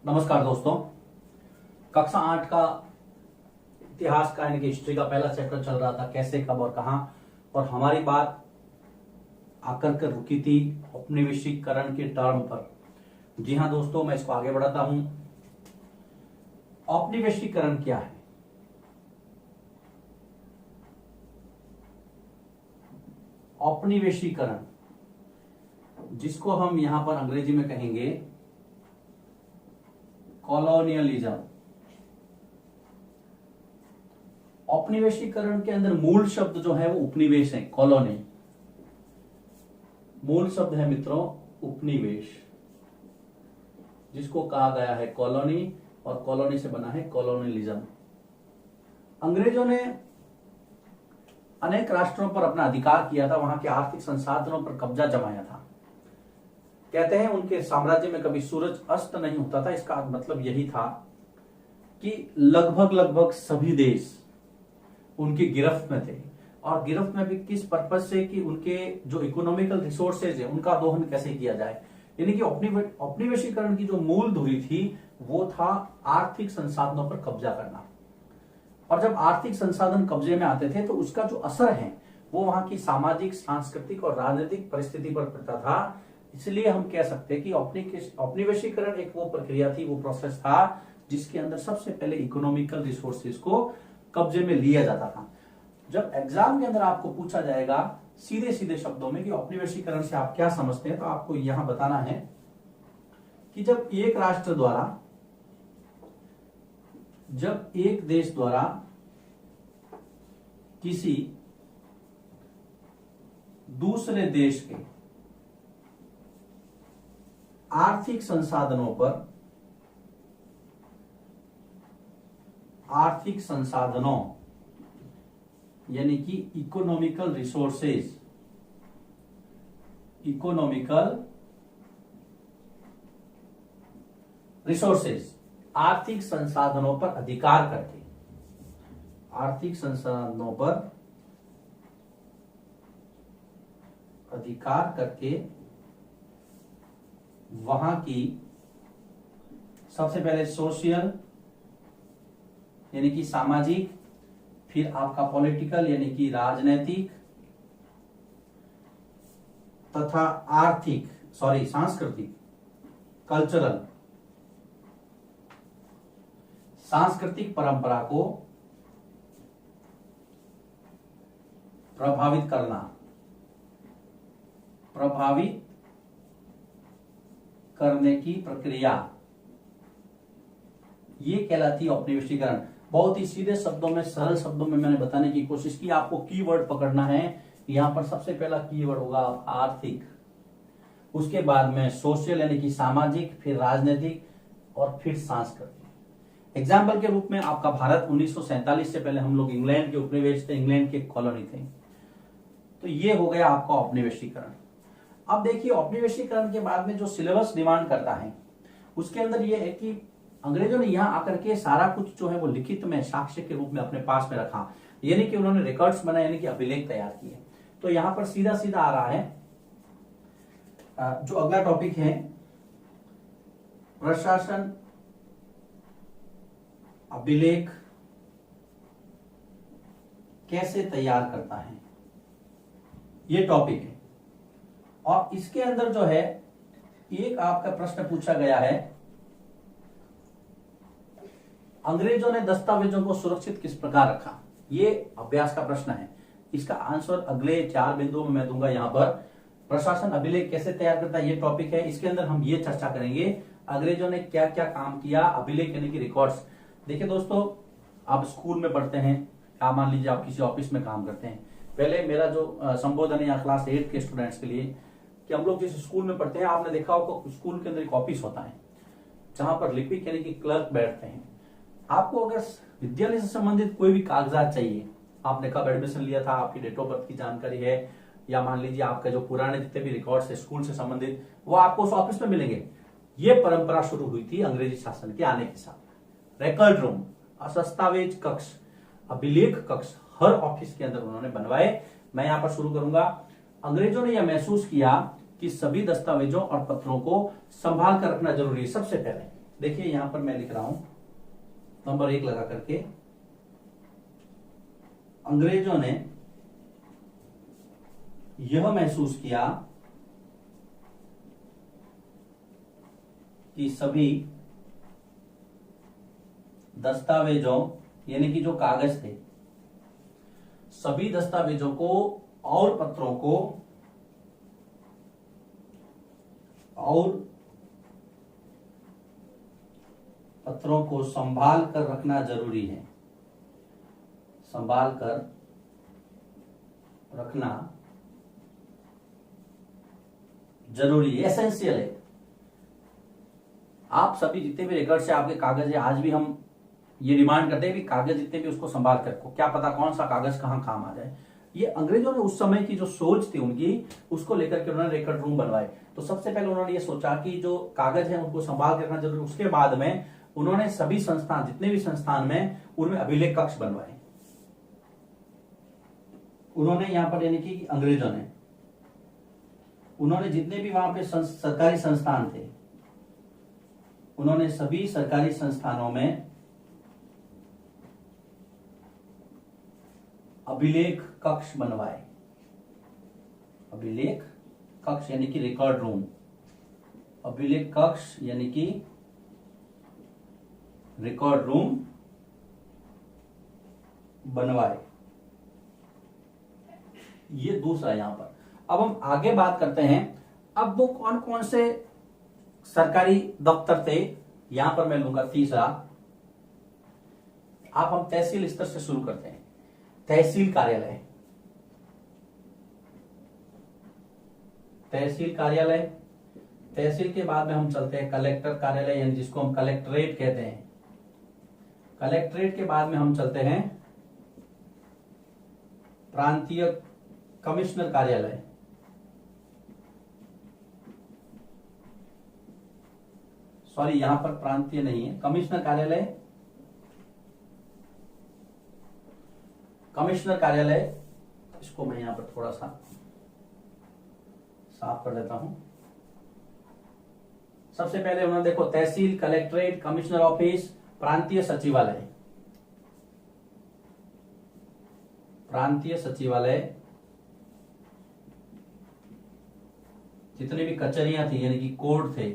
नमस्कार दोस्तों। कक्षा 8 का इतिहास का यानी कि हिस्ट्री का पहला चैप्टर चल रहा था, कैसे कब और कहां, और हमारी बात आकर कर रुकी थी औपनिवेशिकरण के टर्म पर। जी हां दोस्तों, मैं इसको आगे बढ़ाता हूं। औपनिवेशिकरण क्या है? औपनिवेशीकरण, जिसको हम यहां पर अंग्रेजी में कहेंगे कॉलोनियलिज्म। औपनिवेशीकरण के अंदर मूल शब्द जो है वो उपनिवेश है, कॉलोनी। मूल शब्द है मित्रों उपनिवेश, जिसको कहा गया है कॉलोनी, और कॉलोनी से बना है कॉलोनियलिज्म। अंग्रेजों ने अनेक राष्ट्रों पर अपना अधिकार किया था, वहां के आर्थिक संसाधनों पर कब्जा जमाया था। कहते हैं उनके साम्राज्य में कभी सूरज अस्त नहीं होता था। इसका मतलब यही था कि लगभग सभी देश उनकी गिरफ्त में थे, और गिरफ्त में भी किस पर्पज से कि उनके जो इकोनॉमिकल रिसोर्सेज है उनका दोहन कैसे किया जाए। यानी कि औपनिवेशीकरण की जो मूल धुरी थी वो था आर्थिक संसाधनों पर कब्जा करना। और जब आर्थिक संसाधन कब्जे में आते थे तो उसका जो असर है वो वहां की सामाजिक, सांस्कृतिक और राजनीतिक परिस्थिति पर पड़ता था। इसलिए हम कह सकते हैं कि औपनिवेशीकरण एक वो प्रक्रिया थी, वो प्रोसेस था जिसके अंदर सबसे पहले इकोनॉमिकल रिसोर्सेज को कब्जे में लिया जाता था। जब एग्जाम के अंदर आपको पूछा जाएगा सीधे सीधे शब्दों में कि औपनिवेशीकरण से आप क्या समझते हैं, तो आपको यहां बताना है कि जब एक राष्ट्र द्वारा, जब एक देश द्वारा किसी दूसरे देश के आर्थिक संसाधनों पर, आर्थिक संसाधनों यानी कि इकोनॉमिकल रिसोर्सेज, इकोनॉमिकल रिसोर्सेज, आर्थिक संसाधनों पर अधिकार करके, आर्थिक संसाधनों पर अधिकार करके वहां की सबसे पहले सोशल यानी कि सामाजिक, फिर आपका पॉलिटिकल यानी कि राजनैतिक, तथा सांस्कृतिक, कल्चरल, सांस्कृतिक परंपरा को प्रभावित करना, प्रभावित करने की प्रक्रिया, ये कहलाती है औपनिवेशीकरण। बहुत ही सीधे शब्दों में, सरल शब्दों में मैंने बताने की कोशिश की। आपको कीवर्ड पकड़ना है। यहां पर सबसे पहला कीवर्ड होगा आर्थिक, उसके बाद में सोशल यानी कि सामाजिक, फिर राजनीतिक और फिर सांस्कृतिक। एग्जाम्पल के रूप में आपका भारत 1947 से पहले हम लोग इंग्लैंड के उपनिवेश थे, इंग्लैंड के कॉलोनी थे। तो ये हो गया आपका औपनिवेशीकरण। अब देखिए औपनिवेशीकरण के बाद में जो सिलेबस डिमांड करता है उसके अंदर ये है कि अंग्रेजों ने यहां आकर के सारा कुछ जो है वो लिखित में, साक्ष्य के रूप में अपने पास में रखा, यानी कि उन्होंने रिकॉर्ड्स बनाए, यानी कि अभिलेख तैयार किए। तो यहां पर सीधा सीधा आ रहा है जो अगला टॉपिक है, प्रशासन अभिलेख कैसे तैयार करता है, ये टॉपिक है। और इसके अंदर जो है एक आपका प्रश्न पूछा गया है, अंग्रेजों ने दस्तावेजों को सुरक्षित किस प्रकार रखा। ये अभ्यास का प्रश्न है। इसका आंसर अगले 4 बिंदुओं में मैं दूंगा। यहां पर प्रशासन अभिलेख कैसे तैयार करता है, ये टॉपिक है। इसके अंदर हम ये चर्चा करेंगे अंग्रेजों ने क्या क्या काम किया। अभिलेख यानी कि रिकॉर्ड्स। देखिए दोस्तों, आप स्कूल में पढ़ते हैं, आप मान लीजिए आप किसी ऑफिस में काम करते हैं। पहले मेरा जो संबोधन है यहाँ क्लास 8 के स्टूडेंट्स के लिए, कि हम लोग जिस स्कूल में पढ़ते हैं, आपने देखा होगा स्कूल के अंदर एक ऑफिस होता है जहां पर लिपिक यानी कि क्लर्क बैठते हैं। आपको अगर विद्यालय से संबंधित कोई भी कागजात चाहिए, आपने कब एडमिशन लिया था, आपकी डेट ऑफ बर्थ की जानकारी है, या मान लीजिए आपका जो पुराने जितने भी रिकॉर्ड्स है स्कूल से संबंधित, वो आपको उस ऑफिस में मिलेंगे। ये परंपरा शुरू हुई थी अंग्रेजी शासन के आने के साथ। रिकॉर्ड रूम, दस्तावेज कक्ष, अभिलेख कक्ष हर ऑफिस के अंदर उन्होंने बनवाए। मैं यहां पर शुरू करूंगा। अंग्रेजों ने यह महसूस किया कि सभी दस्तावेजों और पत्रों को संभाल कर रखना जरूरी है। सबसे पहले देखिए यहां पर मैं लिख रहा हूं नंबर 1 लगा करके, अंग्रेजों ने यह महसूस किया कि सभी दस्तावेजों यानी कि जो कागज थे, सभी दस्तावेजों को और पत्रों को संभाल कर रखना जरूरी है, संभाल कर रखना जरूरी है, एसेंशियल है। आप सभी जितने भी रिकॉर्ड से आपके कागज है, आज भी हम ये डिमांड करते हैं कि कागज जितने भी उसको संभाल कर रखो, क्या पता कौन सा कागज कहां काम आ जाए। ये अंग्रेजों ने उस समय की जो सोच थी उनकी, उसको लेकर के उन्होंने रिकॉर्ड रूम बनवाए। तो सबसे पहले उन्होंने ये सोचा कि जो कागज है उनको संभाल के रखना जरूरी। उसके बाद में उन्होंने सभी संस्थान, जितने भी संस्थान में, उनमें अभिलेख कक्ष बनवाए। उन्होंने यहां पर यानी कि अंग्रेजों ने, उन्होंने जितने भी वहां पे सरकारी संस्थान थे, उन्होंने सभी सरकारी संस्थानों में अभिलेख कक्ष बनवाए। अभिलेख कक्ष यानी कि रिकॉर्ड रूम, अभिलेख कक्ष यानी कि रिकॉर्ड रूम बनवाए। ये दूसरा यहां पर। अब हम आगे बात करते हैं, अब वो कौन कौन से सरकारी दफ्तर थे। यहां पर मैं लूंगा तीसरा, आप हम तहसील स्तर से शुरू करते हैं। तहसील कार्यालय, तहसील कार्यालय, तहसील के बाद में हम चलते हैं कलेक्टर कार्यालय, यानी जिसको हम कलेक्ट्रेट कहते हैं। कलेक्ट्रेट के बाद में हम चलते हैं प्रांतीय कमिश्नर कार्यालय, सॉरी यहां पर प्रांतीय नहीं है, कमिश्नर कार्यालय, कमिश्नर कार्यालय। इसको मैं यहां पर थोड़ा सा साफ कर देता हूं। सबसे पहले उन्होंने देखो तहसील, कलेक्ट्रेट, कमिश्नर ऑफिस, प्रांतीय सचिवालय, प्रांतीय सचिवालय, जितनी भी कचहरियां थी यानी कि कोर्ट थे,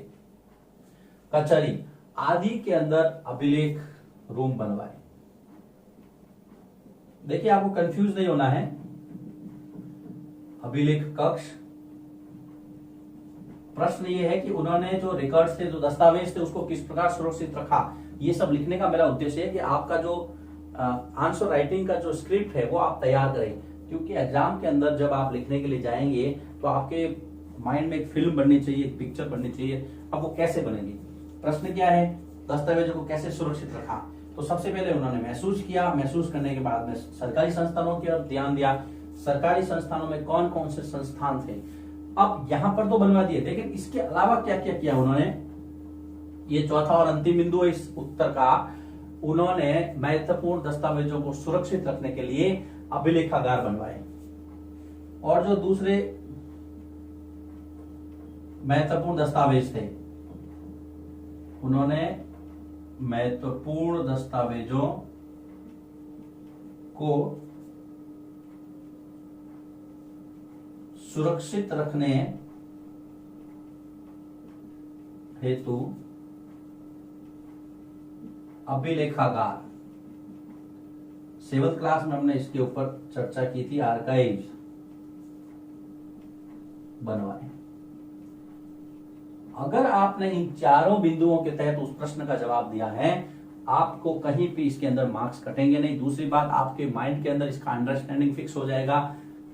कचहरी आदि के अंदर अभिलेख रूम बनवाए। देखिए आपको कंफ्यूज नहीं होना है। अभिलेख कक्ष, प्रश्न ये है कि उन्होंने जो रिकॉर्ड्स थे, जो दस्तावेज थे, उसको किस प्रकार सुरक्षित रखा। ये सब लिखने का मेरा उद्देश्य है कि आपका जो आंसर राइटिंग का जो स्क्रिप्ट है वो आप तैयार करें, क्योंकि एग्जाम के अंदर जब आप लिखने के लिए जाएंगे तो आपके माइंड में एक फिल्म बननी चाहिए, एक पिक्चर बननी चाहिए। अब वो कैसे बनेगी, प्रश्न क्या है, दस्तावेजों को कैसे सुरक्षित रखा। तो सबसे पहले उन्होंने महसूस किया, महसूस करने के बाद में सरकारी संस्थानों की तरफ ध्यान दिया। सरकारी संस्थानों में कौन कौन से संस्थान थे, अब यहां पर तो बनवा दिए, लेकिन इसके अलावा क्या क्या किया उन्होंने, ये चौथा और अंतिम बिंदु है इस उत्तर का। उन्होंने महत्वपूर्ण दस्तावेजों को सुरक्षित रखने के लिए अभिलेखागार बनवाए। और जो दूसरे महत्वपूर्ण दस्तावेज थे, उन्होंने महत्वपूर्ण दस्तावेजों को सुरक्षित रखने हेतु अभिलेखागार, 7th क्लास में हमने इसके ऊपर चर्चा की थी, आर्काइव बनवाए। अगर आपने इन चारों बिंदुओं के तहत उस प्रश्न का जवाब दिया है, आपको कहीं भी इसके अंदर मार्क्स कटेंगे नहीं। दूसरी बात, आपके माइंड के अंदर इसका अंडरस्टैंडिंग फिक्स हो जाएगा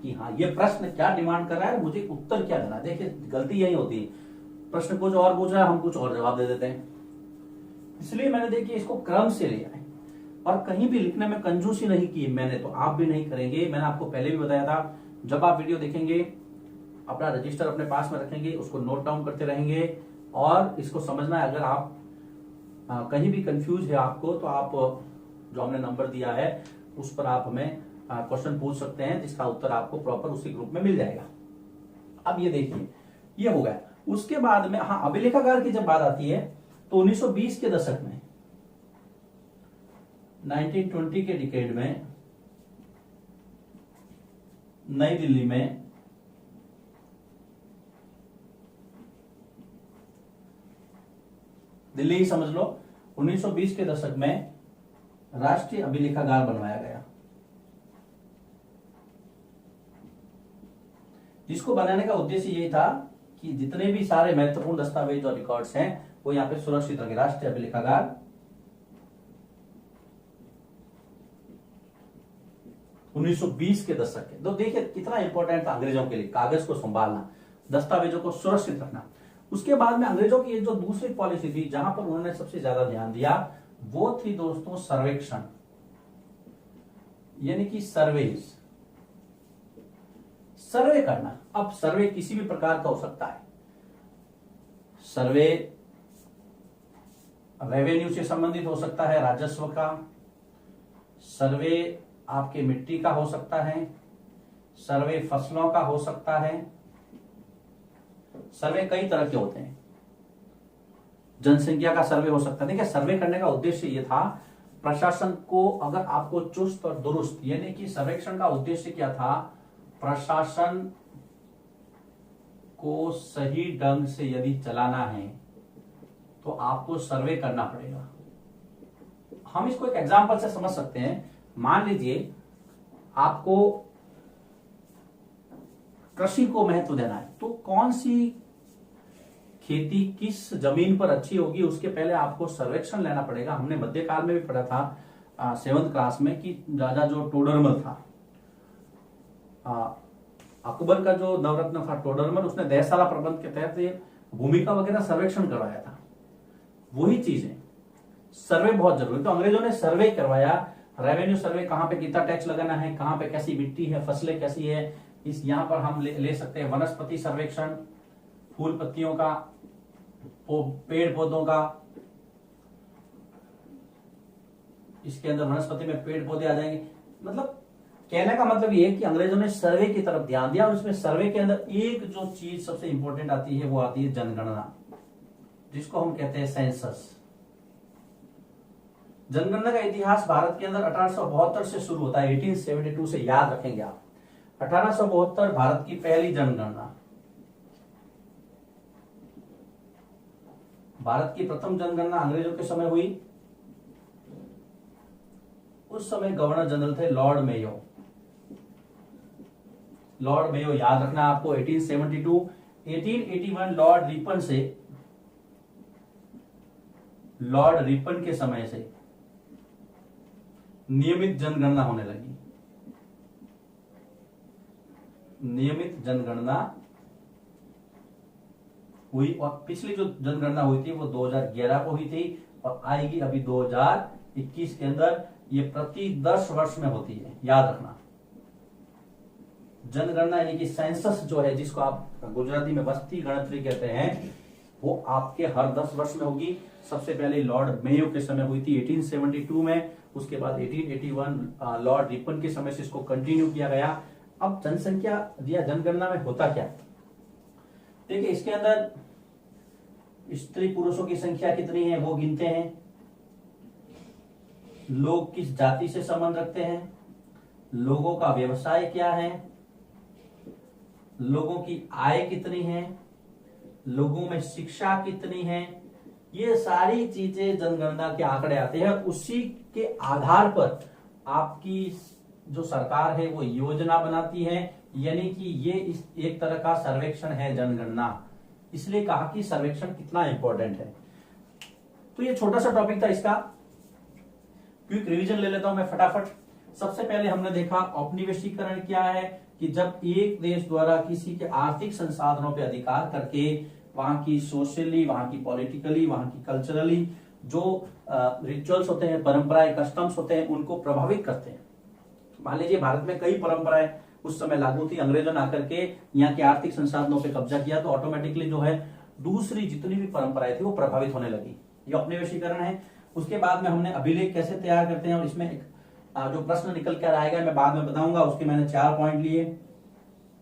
कि हाँ ये प्रश्न क्या डिमांड कर रहा है, मुझे उत्तर क्या देना है। देखिए गलती यही होती है, प्रश्न कुछ और पूछ रहा है, हम कुछ और जवाब दे देते हैं। इसलिए मैंने देखिए इसको क्रम से लिया है और कहीं भी लिखने में कंजूसी नहीं की मैंने, तो आप भी नहीं करेंगे। मैंने आपको पहले भी बताया था, जब आप वीडियो देखेंगे अपना रजिस्टर अपने पास में रखेंगे, उसको नोट डाउन करते रहेंगे और इसको समझना है। अगर आप कहीं भी कंफ्यूज है आपको, तो आप जो हमने नंबर दिया है उस पर आप हमें क्वेश्चन पूछ सकते हैं, जिसका उत्तर आपको प्रॉपर उसी ग्रुप में मिल जाएगा। अब ये देखिए ये हो गया। उसके बाद में हाँ, अभिलेखागार की जब बात आती है तो 1920 के दशक में, 1920 के डिकेड में नई दिल्ली में दिल्ली ही समझ लो, 1920 के दशक में राष्ट्रीय अभिलेखागार बनवाया गया, जिसको बनाने का उद्देश्य यही था कि जितने भी सारे महत्वपूर्ण दस्तावेज और रिकॉर्ड्स हैं वो यहाँ पे सुरक्षित रखे। राष्ट्रीय अभिलेखागार 1920 के दशक के, तो देखिए कितना इंपॉर्टेंट था अंग्रेजों के लिए कागज को संभालना, दस्तावेजों को सुरक्षित रखना। उसके बाद में अंग्रेजों की जो दूसरी पॉलिसी थी जहां पर उन्होंने सबसे ज्यादा ध्यान दिया वो थी दोस्तों सर्वेक्षण, यानी कि सर्वे करना। अब सर्वे किसी भी प्रकार का हो सकता है, सर्वे रेवेन्यू से संबंधित हो सकता है, राजस्व का सर्वे, आपके मिट्टी का हो सकता है, सर्वे फसलों का हो सकता है, सर्वे कई तरह के होते हैं, जनसंख्या का सर्वे हो सकता है। देखिए सर्वे करने का उद्देश्य यह था प्रशासन को, अगर आपको चुस्त और दुरुस्त, यानी कि सर्वेक्षण का उद्देश्य क्या था, प्रशासन को सही ढंग से यदि चलाना है तो आपको सर्वे करना पड़ेगा। हम इसको एक एग्जांपल से समझ सकते हैं। मान लीजिए आपको कृषि को महत्व देना है, तो कौन सी खेती किस जमीन पर अच्छी होगी उसके पहले आपको सर्वेक्षण लेना पड़ेगा। हमने मध्यकाल में भी पढ़ा था 7th क्लास में कि राजा जो टोडरमल था, अकबर का जो नवरत्न था टोडरमल, उसने 10 साल प्रबंध के तहत भूमि का वगैरह सर्वेक्षण करवाया था। वही चीज है, सर्वे बहुत जरूरी। तो अंग्रेजों ने सर्वे करवाया, रेवेन्यू सर्वे, कहां पे कितना टैक्स लगाना है, कहां पे कैसी मिट्टी है, फसलें कैसी है। इस यहां पर हम ले सकते हैं वनस्पति सर्वेक्षण, फूल पत्तियों का, पेड़ पौधों का, इसके अंदर वनस्पति में पेड़ पौधे आ जाएंगे। मतलब कहने का मतलब ये है कि अंग्रेजों ने सर्वे की तरफ ध्यान दिया, और इसमें सर्वे के अंदर एक जो चीज सबसे इंपॉर्टेंट आती है वो आती है जनगणना, जिसको हम कहते हैं सेंसस। जनगणना का इतिहास भारत के अंदर 1872 से शुरू होता है, 1872 से, याद रखेंगे आप। 1872 भारत की पहली जनगणना, भारत की प्रथम जनगणना अंग्रेजों के समय हुई। उस समय गवर्नर जनरल थे लॉर्ड मेयो। लॉर्ड मेयो याद रखना आपको, 1872, 1881 लॉर्ड रिपन के समय से नियमित जनगणना होने लगी। नियमित जनगणना हुई, और पिछली जो जनगणना हुई थी वो 2011 को हुई थी, और आएगी अभी 2021 के अंदर। ये प्रति 10 वर्ष में होती है, याद रखना। जनगणना यानी कि सेंसस जो है, जिसको आप गुजराती में बस्ती गणतरी कहते हैं, वो आपके हर 10 वर्ष में होगी। सबसे पहले लॉर्ड मेयो के समय हुई थी 1872 में, उसके बाद 1881 लॉर्ड रिपन के समय से इसको कंटिन्यू किया गया। अब जनसंख्या या जनगणना में होता क्या, देखिए इसके अंदर स्त्री पुरुषों की संख्या कितनी है वो गिनते हैं, लोग किस जाति से संबंध रखते हैं, लोगों का व्यवसाय क्या है, लोगों की आय कितनी है, लोगों में शिक्षा कितनी है, ये सारी चीजें जनगणना के आंकड़े आते हैं। उसी के आधार पर आपकी जो सरकार है वो योजना बनाती है, यानी कि ये एक तरह का सर्वेक्षण है जनगणना। इसलिए कहा कि सर्वेक्षण कितना इंपॉर्टेंट है। तो ये छोटा सा टॉपिक था, इसका क्विक रिवीजन ले लेता हूं मैं फटाफट। सबसे पहले हमने देखा औपनिवेशीकरण क्या है, कि जब एक देश द्वारा किसी के आर्थिक संसाधनों पर अधिकार करके वहां की सोशली, वहां की पॉलिटिकली, वहां की कल्चरली जो रिचुअल्स होते हैं, परंपराएं, कस्टम्स होते हैं, उनको प्रभावित करते हैं। मान लीजिए भारत में कई परंपराएं उस समय लागू थी, अंग्रेजों ने आकर के यहाँ के आर्थिक संसाधनों पे कब्जा किया, तो ऑटोमेटिकली जो है दूसरी जितनी भी परंपराएं थी वो प्रभावित होने लगी। ये औपनिवेशीकरण है। उसके बाद में हमने अभिलेख कैसे तैयार करते हैं, और इसमें एक जो प्रश्न निकल कर आएगा मैं बाद में बताऊंगा। उसके मैंने 4 पॉइंट लिए।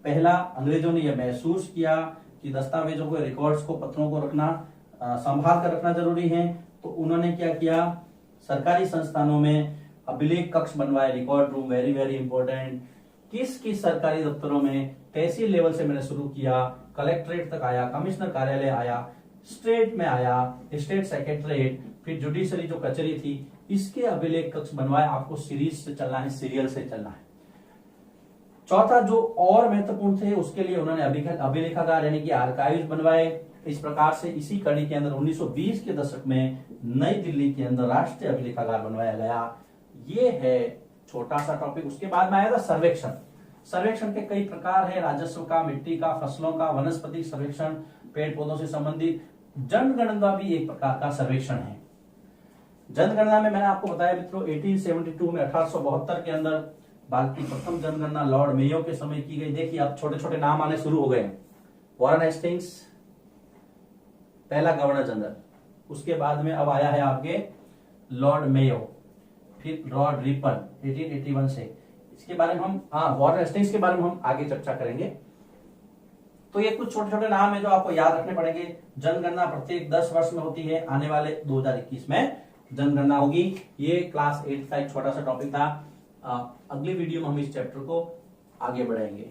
पहला, अंग्रेजों ने यह महसूस किया कि दस्तावेजों को, रिकॉर्ड्स को, पत्रों को रखना संभाल कर रखना जरूरी है। तो उन्होंने क्या किया, सरकारी संस्थानों में अभिलेख कक्ष बनवाए, record room, very very important. किस किस सरकारी दफ्तरों में, तहसील लेवल से मैंने शुरू किया, कलेक्ट्रेट तक आया, कमिश्नर कार्यालय आया, स्टेट में आया, स्टेट सेक्रेटरीट, फिर जुडिशरी जो कचहरी थी, इसके अभिलेख कक्ष बनवाए। आपको सीरीज से चलना है, सीरियल से चलना है। चौथा जो और महत्वपूर्ण थे उसके लिए उन्होंने अभिलेखागार यानी कि आर्काइव्स बनवाए। इस प्रकार से इसी कड़ी के अंदर 1920 के दशक में नई दिल्ली के अंदर राष्ट्रीय अभिलेखागार बनवाया गया। ये है छोटा सा टॉपिक। उसके बाद में आया था सर्वेक्षण। सर्वेक्षण के कई प्रकार है, राजस्व का, मिट्टी का, फसलों का, वनस्पति सर्वेक्षण, पेड़ पौधों से संबंधित। जनगणना भी एक प्रकार का सर्वेक्षण है। जनगणना में मैंने आपको बताया मित्रों 1872 में 1872 के अंदर भारत की प्रथम जनगणना लॉर्ड मेयो के समय की गई। देखिए अब छोटे छोटे नाम आने शुरू हो गए। वॉरेन हेस्टिंग्स पहला गवर्नर जनरल, उसके बाद में अब आया है आपके लॉर्ड मेयो, फिर लॉर्ड रिपन 1881 से। इसके बारे में हम वॉरेन हेस्टिंग्स के बारे में हम आगे चर्चा करेंगे। तो ये कुछ छोटे छोटे नाम है जो आपको याद रखने पड़ेंगे। जनगणना प्रत्येक 10 वर्ष में होती है। आने वाले 2021 में जनगणना होगी। ये क्लास 8 का एक छोटा सा टॉपिक था। अगली वीडियो में हम इस चैप्टर को आगे बढ़ाएंगे।